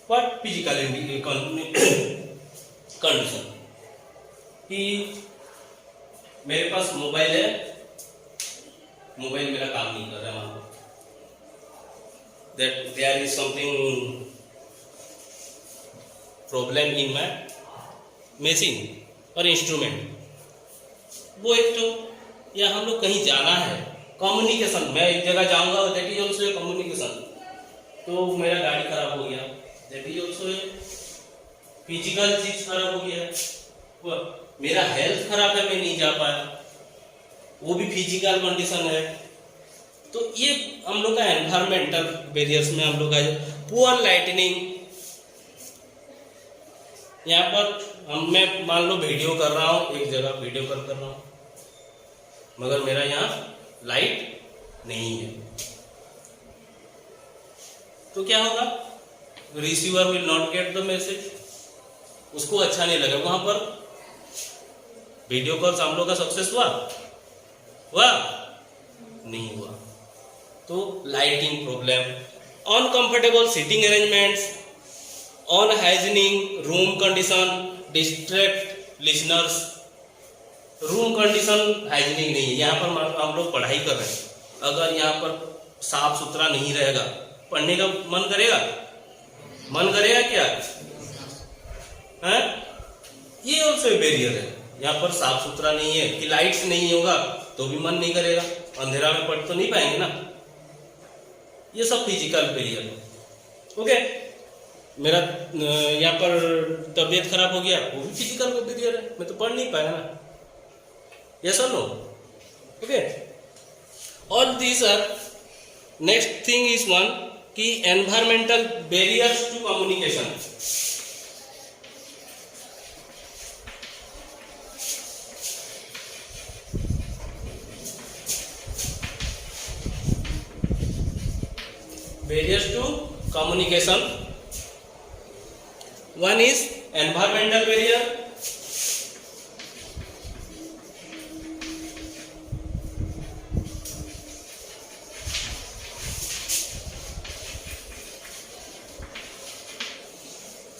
What physical condition कि मेरे पास mobile है, मोबाइल मेरा काम नहीं कर रहा है, that there is something problem in my machine और इंस्ट्रूमेंट। वो एक तो, या हम लोग कहीं जाना है, कम्युनिकेशन, मैं एक जगह जाऊंगा, दैट इज ऑल्सो कम्युनिकेशन। तो मेरा गाड़ी खराब हो गया, दैट इज ऑल्सो फिजिकल चीज खराब हो गया। वो मेरा हेल्थ खराब है, मैं नहीं जा पाया, वो भी फिजिकल कंडीशन है। तो ये हम लोग का एनवायरमेंटल बैरियर्स में हम लोग का पुअर लाइटनिंग। यहाँ पर मैं मान लो वीडियो कर रहा हूँ, एक जगह वीडियो कॉल कर रहा हूँ, मगर मेरा यहाँ लाइट नहीं है, तो क्या होगा? Receiver will not get the message, उसको अच्छा नहीं लगा। वहां पर वीडियो कॉल हम लोग का सक्सेस हुआ नहीं हुआ। तो lighting problem, uncomfortable seating arrangements, unhygienic room condition, distract listeners. Room condition hygienic नहीं है। यहाँ पर हम लोग पढ़ाई कर रहे हैं, अगर यहाँ पर साफ सुथरा नहीं रहेगा, पढ़ने का मन करेगा? मन करेगा क्या है? ये ऑल्सो बैरियर है। यहाँ पर साफ सुथरा नहीं है कि लाइट्स नहीं होगा तो भी मन नहीं करेगा, अंधेरा में पढ़ तो नहीं पाएंगे ना। ये सब फिजिकल बैरियर है। ओके, मेरा यहाँ पर तबीयत खराब हो गया, वो भी फिजिकल बैरियर है, मैं तो पढ़ नहीं पाया ना। Yes or no? Okay. All these are, next thing is one कि environmental barriers to communication. Barriers to communication. One is environmental barrier.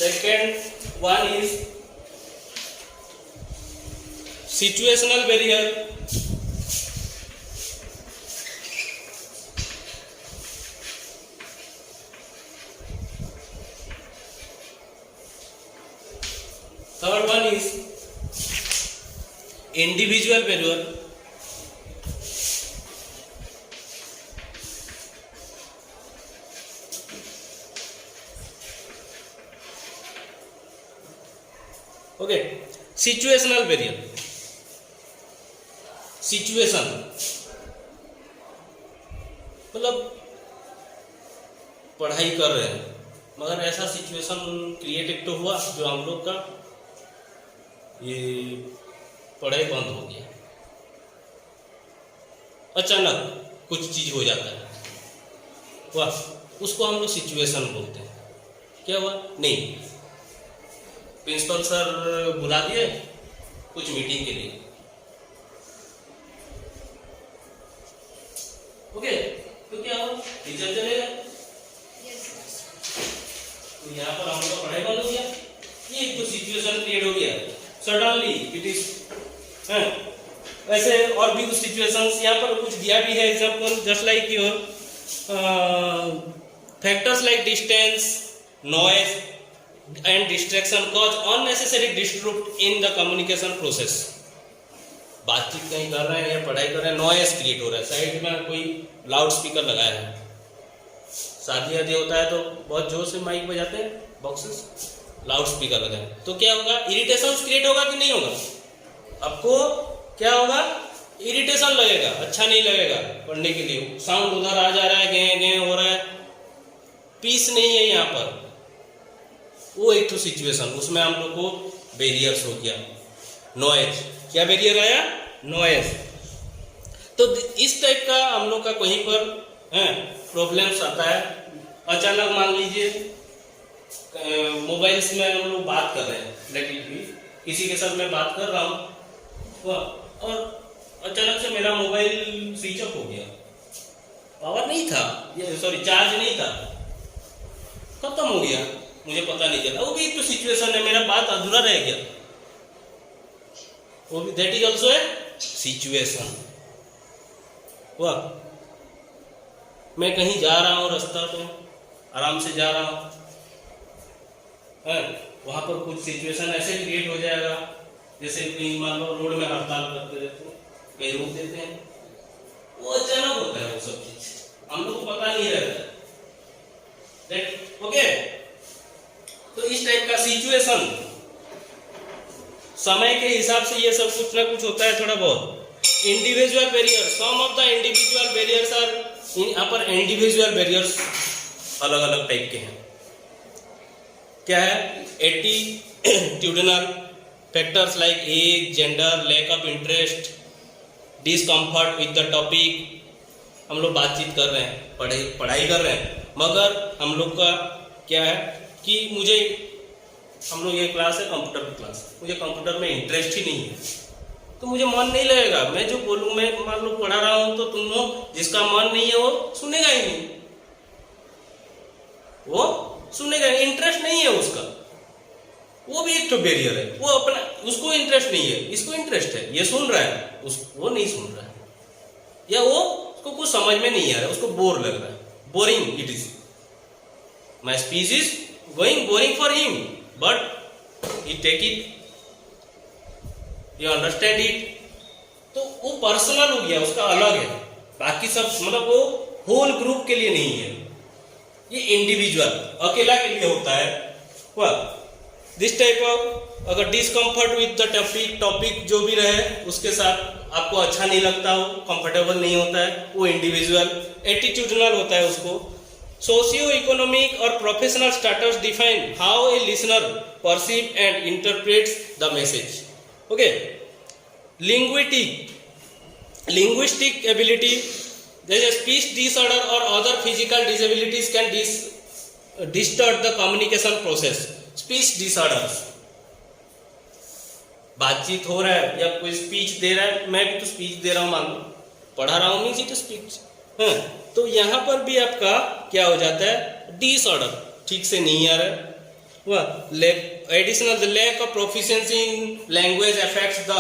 Second one is situational barrier. Third one is individual barrier. Okay, situational barrier. Situation मतलब पढ़ाई कर रहे हैं, मगर ऐसा situation create एक तो हुआ जो हम लोग का ये पढ़ाई बंद हो गया, अचानक कुछ चीज हो जाता है, वाह, उसको हम लोग सिचुएशन बोलते हैं। क्या हुआ? नहीं, प्रिंसिपल सर बुला दिए कुछ मीटिंग के लिए। ओके, तो क्या हुआ? टीचर चलेगा, तो यहाँ पर हम लोग का पढ़ाई बंद हो गया। ये तो सिचुएशन क्रिएट हो गया सडनली, इट इज वैसे और भी कुछ सिचुएशंस यहाँ पर कुछ दिया भी है example, just like your factors like distance, noise and distraction cause unnecessary disrupt in the communication process. बातचीत कहीं कर रहे हैं या पढ़ाई कर रहे हैं, नॉइस क्रिएट हो रहा है, साइड में कोई लाउड स्पीकर लगाया है, शादी आदि होता है तो बहुत जोर से माइक बजाते हैं, बॉक्सेस, लाउड स्पीकर लगाए, तो क्या होगा? इरिटेशन क्रिएट होगा कि नहीं होगा? आपको क्या होगा? इरिटेशन लगेगा, अच्छा नहीं लगेगा पढ़ने के लिए। साउंड उधर आ जा रहा है, गें गें हो रहा है, पीस नहीं है यहाँ पर। वो एक तो सिचुएशन, उसमें हम लोग को बैरियर्स हो गया। नॉइज, क्या बैरियर आया? नॉइज। तो इस टाइप का हम लोग का कहीं पर प्रॉब्लम्स आता है। अचानक मान लीजिए मोबाइल्स में हम लोग बात कर रहे हैं, लेकिन किसी के साथ मैं बात कर रहा हूँ और अचानक से मेरा मोबाइल स्विच ऑफ हो गया, पावर नहीं था, ये सॉरी चार्ज नहीं था, खत्म हो गया। मुझे पता नहीं चला, वो भी एक तो सिचुएशन है, मेरा बात अधूरा रह गया, वो भी that is also a situation. वाह, मैं कहीं जा रहा हूँ, रास्ता पे आराम से जा रहा हूँ, वहां पर कुछ सिचुएशन ऐसे क्रिएट हो जाएगा, जैसे कहीं मान लो रोड में हड़ताल करते रहते हैं, कहीं रोक देते हैं, वो अचानक होता है, वो सब चीज हम लोग को पता नहीं रहता। ओके, तो इस टाइप का सिचुएशन, समय के हिसाब से ये सब कुछ ना कुछ होता है थोड़ा बहुत। Individual barrier, some of the individual barriers are, यहाँ पर इंडिविजुअल बैरियर्स अलग अलग टाइप के हैं। क्या है? Attitudinal factors like age, gender, lack of interest, discomfort with the topic. हम लोग बातचीत कर रहे हैं, पढ़ाई कर रहे हैं, मगर हम लोग का क्या है कि मुझे, हम लोग ये क्लास है कंप्यूटर की क्लास, मुझे कंप्यूटर में इंटरेस्ट ही नहीं है, तो मुझे मन नहीं लगेगा। मैं जो बोलूँ, मैं मान लो पढ़ा रहा हूँ, तो तुम लोग जिसका मन नहीं है वो सुनेगा ही नहीं, वो सुनेगा, इंटरेस्ट नहीं है उसका, वो भी एक तो बैरियर है। वो अपना, उसको इंटरेस्ट नहीं है, इसको इंटरेस्ट है, ये सुन रहा है, वो नहीं सुन रहा है, या वो उसको कुछ समझ में नहीं आ रहा है, उसको बोर लग रहा है, boring it is, my speech is going boring for him, but he take it, you understand it. तो वो पर्सनल हो गया, उसका अलग है, बाकी सब मतलब वो होल ग्रुप के लिए नहीं है, ये इंडिविजुअल अकेला के लिए होता है। वह दिस टाइप ऑफ, अगर डिसकम्फर्ट विद द टॉपिक जो भी रहे उसके साथ आपको अच्छा नहीं लगता हो, कंफर्टेबल नहीं होता है, वो इंडिविजुअल। एटीट्यूडनल होता है उसको। सोशियो इकोनॉमिक और professional status define how a listener perceive and interprets the message. Okay, linguistic ability, there is a speech disorder or other physical disabilities can distort the communication process. Speech disorders, बातचीत हो रहा है या कोई speech दे रहा है, मैं भी तो स्पीच दे रहा हूँ, मान लो पढ़ा रहा हूँ, मीन्स इट स्पीच, तो यहाँ पर भी आपका क्या हो जाता है? डिसऑर्डर, ठीक से नहीं आ रहा है। वह additional, the lack of proficiency in language affects the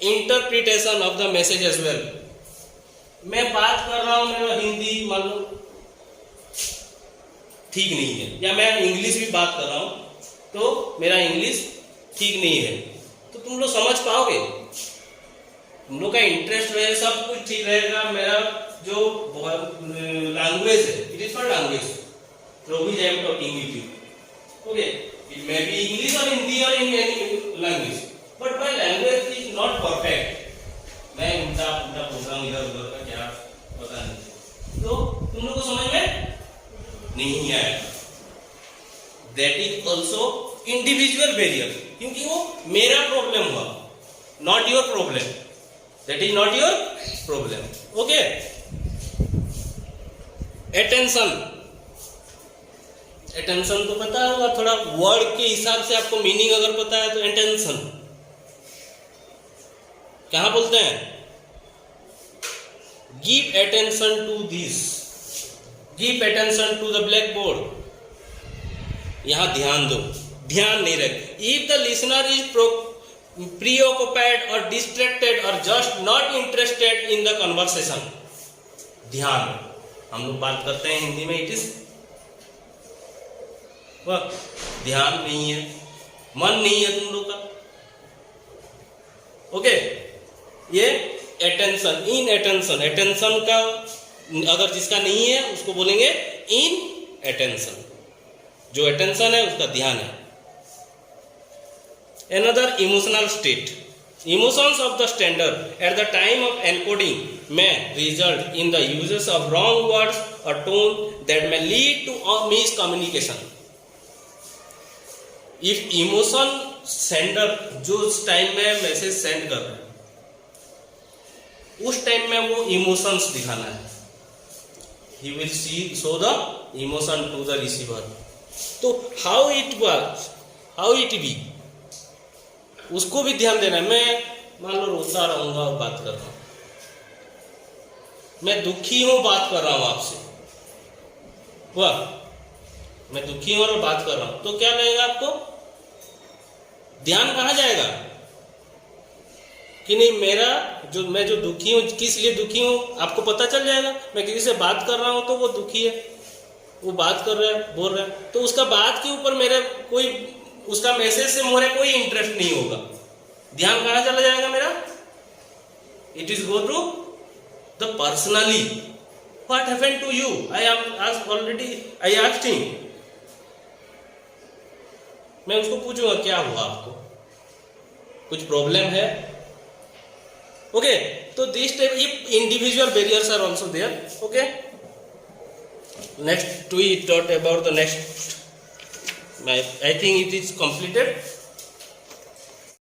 interpretation of the message as well. मैं बात कर रहा हूँ, मेरा हिंदी मान लो ठीक नहीं है, या मैं इंग्लिश भी बात कर रहा हूँ तो मेरा इंग्लिश ठीक नहीं है, तो तुम लोग समझ पाओगे? तुम लोग का इंटरेस्ट रहे, सब कुछ ठीक रहेगा, मेरा जो लैंग्वेज है, it is for language, through which I am talking with you. Okay, it may be English और हिंदी और in any language, but my language is not perfect. मैं उल्टा पुल्टा बोल रहा हूँ, इधर उधर का क्या पता नहीं, तो तुम लोग को समझ में नहीं आएगा। That is also individual barrier, क्योंकि वो मेरा प्रॉब्लम हुआ, not your problem, that is not your problem. Okay, attention तो पता होगा, थोड़ा वर्ड के हिसाब से आपको मीनिंग अगर पता है तो अटेंशन क्या बोलते हैं? Give attention to this, give attention to the black board, यहां ध्यान दो, ध्यान नहीं रख। If the listener is preoccupied or distracted or just not interested in the conversation, ध्यान, हम लोग बात करते हैं हिंदी में, इट इज ध्यान नहीं है, मन नहीं है तुम लोग का। ओके, ये अटेंशन, इन अटेंशन, अटेंशन का अगर जिसका नहीं है उसको बोलेंगे इन अटेंशन, जो अटेंशन है उसका ध्यान है। Another emotional state, emotions of the standard at the time of encoding may result in the uses of wrong words or tone that may lead to miscommunication. If emotion sender जो उस time में message send कर रहा है, उस time में वो emotions दिखाना है, he will show the emotion to the receiver. तो how it works, how it be, उसको भी ध्यान देना है। मैं मान लो रोता रहूंगा और बात कर रहा हूं, मैं दुखी हूं, बात कर रहा हूं आपसे, वाह, मैं दुखी हूं और बात कर रहा हूं, तो क्या लगेगा आपको? ध्यान कहाँ जाएगा कि नहीं मेरा मैं जो दुखी हूं, किस लिए दुखी हूं आपको पता चल जाएगा। मैं किसी से बात कर रहा हूं तो वो दुखी है, वो बात कर रहा है, बोल रहा है, तो उसका बात के ऊपर मेरे कोई, उसका मैसेज से मेरे कोई इंटरेस्ट नहीं होगा। ध्यान कहाँ चला जाएगा मेरा? It is go to the personally, what happened to you, I asked him. मैं उसको पूछूंगा क्या हुआ आपको, कुछ प्रॉब्लम है? ओके, तो this type individual barriers are also there. Okay, next we talk about the next, I think it is completed.